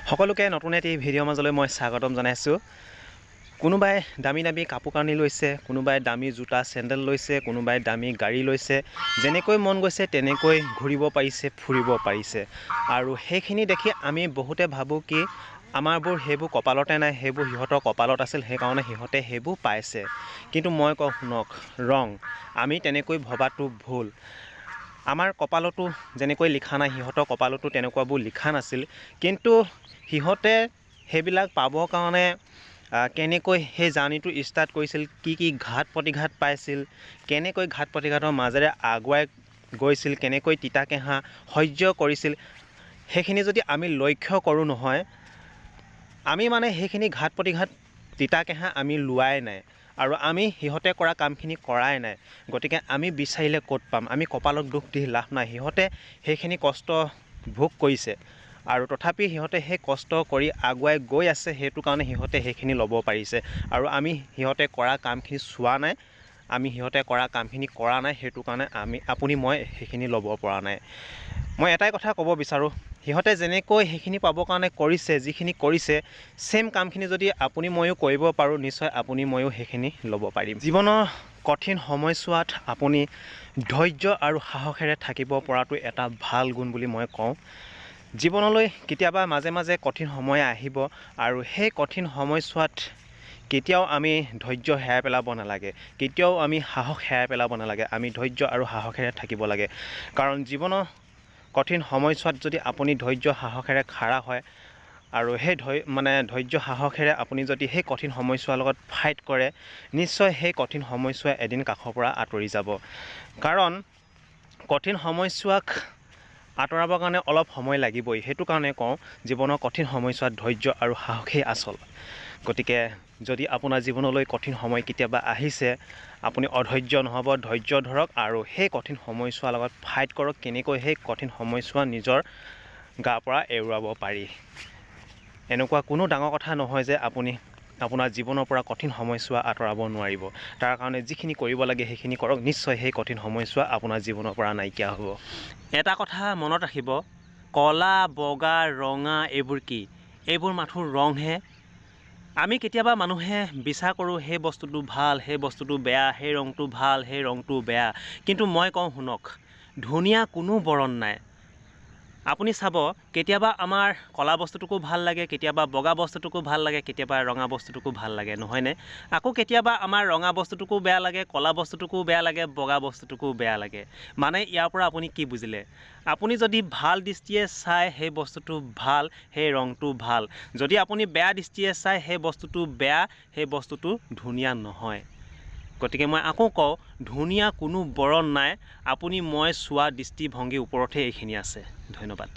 সকলোকে নতুন এটি ভিডিঅ' মাজলৈ মই স্বাগতম জনাইছোঁ। কোনোবাই দামী দামী কাপোৰ কানি লৈছে, কোনোবাই দামী জোতা চেণ্ডেল লৈছে, কোনোবাই দামী গাড়ী লৈছে। যেনেকৈ মন গৈছে তেনেকৈ ঘূৰিব পাৰিছে, ফুৰিব পাৰিছে। আৰু সেইখিনি দেখি আমি বহুতে ভাবোঁ কি আমাৰবোৰ সেইবোৰ কপালতে নাই, সেইবোৰ সিহঁতৰ কপালত আছিল, সেইকাৰণে সিহঁতে সেইবোৰ পাইছে। কিন্তু মই কওঁ শুনক, ৰং। আমি তেনেকৈ ভবাটো ভুল। আমাৰ কপালতো যেনেকৈ লিখা নাই, সিহঁতৰ কপালতো তেনেকুৱাবোৰ লিখা নাছিল। কিন্তু সিহঁতে সেইবিলাক পাবৰ কাৰণে কেনেকৈ সেই জাৰ্ণিটো ষ্টাৰ্ট কৰিছিল, কি ঘাট প্ৰতিঘাত পাইছিল, কেনেকৈ ঘাট প্ৰতিঘাতৰ মাজেৰে আগুৱাই গৈছিল, কেনেকৈ তিতা কেঁহা সহ্য কৰিছিল, সেইখিনি যদি আমি লক্ষ্য কৰোঁ নহয়, আমি মানে সেইখিনি ঘাট প্ৰতিঘাত তিতা কেঁহা আমি লোৱাই নাই। আৰু আমি সিহঁতে কৰা কামখিনি কৰাই নাই। গতিকে আমি বিচাৰিলে ক'ত পাম? আমি কপালক দুখ দি লাভ নাই। সিহঁতে সেইখিনি কষ্ট ভোগ কৰিছে আৰু তথাপি সিহঁতে সেই কষ্ট কৰি আগুৱাই গৈ আছে, সেইটো কাৰণে সিহঁতে সেইখিনি ল'ব পাৰিছে। আৰু আমি সিহঁতে কৰা কামখিনি চোৱা নাই, আমি সিহঁতে কৰা কামখিনি কৰা নাই, সেইটো কাৰণে আপুনি মই সেইখিনি ল'ব পৰা নাই। মই এটাই কথা ক'ব বিচাৰোঁ, সিহঁতে যেনেকৈ সেইখিনি পাবৰ কাৰণে কৰিছে, যিখিনি কৰিছে, ছেম কামখিনি যদি আপুনি ময়ো কৰিব পাৰোঁ, নিশ্চয় আপুনি ময়ো সেইখিনি ল'ব পাৰিম। জীৱনৰ কঠিন সময়ছোৱাত আপুনি ধৈৰ্য আৰু সাহসেৰে থাকিব পৰাটো এটা ভাল গুণ বুলি মই কওঁ। জীৱনলৈ কেতিয়াবা মাজে মাজে কঠিন সময় আহিব আৰু সেই কঠিন সময়ছোৱাত কেতিয়াও আমি ধৈৰ্য হেৰাই পেলাব নালাগে, কেতিয়াও আমি সাহস হেৰাই পেলাব নালাগে। আমি ধৈৰ্য আৰু সাহসেৰে থাকিব লাগে। কাৰণ জীৱনৰ কঠিন সময়ছোৱাত যদি আপুনি ধৈৰ্য সাহসেৰে খাৰা হয় আৰু সেই ধৈৰ্য সাহসেৰে আপুনি যদি সেই কঠিন সময়ছোৱাৰ লগত ফাইট কৰে, নিশ্চয় সেই কঠিন সময়ছোৱা এদিন কাষৰ পৰা আঁতৰি যাব। কাৰণ কঠিন সময়ছোৱাক আঁতৰাবৰ কাৰণে অলপ সময় লাগিবই। সেইটো কাৰণে কওঁ, জীৱনৰ কঠিন সময়ছোৱাত ধৈৰ্য আৰু সাহসেই আচল। গতিকে যদি আপোনাৰ জীৱনলৈ কঠিন সময় কেতিয়াবা আহিছে, আপুনি অধৈৰ্য নহ'ব, ধৈৰ্য ধৰক আৰু সেই কঠিন সময়ছোৱাৰ লগত ফাইট কৰক, কেনেকৈ সেই কঠিন সময়ছোৱা নিজৰ গাৰ পৰা এৰুৱাব পাৰি। এনেকুৱা কোনো ডাঙৰ কথা নহয় যে আপুনি আপোনাৰ জীৱনৰ পৰা কঠিন সময়ছোৱা আঁতৰাব নোৱাৰিব। তাৰ কাৰণে যিখিনি কৰিব লাগে সেইখিনি কৰক, নিশ্চয় সেই কঠিন সময়ছোৱা আপোনাৰ জীৱনৰ পৰা নাইকিয়া হ'ব। এটা কথা মনত ৰাখিব, ক'লা, বগা, ৰঙা এইবোৰ কি? এইবোৰ মাথো ৰংহে। আমি কেতিয়াবা মানুহে বিচাৰ কৰোঁ সেই বস্তুটো ভাল, সেই বস্তুটো বেয়া, সেই ৰংটো ভাল, সেই ৰংটো বেয়া। কিন্তু মই কওঁ শুনক, ধুনীয়া কোনো বৰণ নাই। আপুনি চাব, কেতিয়াবা আমাৰ ক'লা বস্তুটোকো ভাল লাগে, কেতিয়াবা বগা বস্তুটোকো ভাল লাগে, কেতিয়াবা ৰঙা বস্তুটোকো ভাল লাগে, নহয়নে? আকৌ কেতিয়াবা আমাৰ ৰঙা বস্তুটোকো বেয়া লাগে, ক'লা বস্তুটোকো বেয়া লাগে, বগা বস্তুটোকো বেয়া লাগে। মানে ইয়াৰ পৰা আপুনি কি বুজিলে? আপুনি যদি ভাল দৃষ্টিয়ে চাই সেই বস্তুটো ভাল, সেই ৰংটো ভাল। যদি আপুনি বেয়া দৃষ্টিয়ে চাই সেই বস্তুটো বেয়া, সেই বস্তুটো ধুনীয়া নহয়। গতিকে মই আকৌ কওঁ, ধুনীয়া কোনো বৰণ নাই। আপুনি মই চোৱা দৃষ্টিভংগীৰ ওপৰতহে এইখিনি আছে। ধন্যবাদ।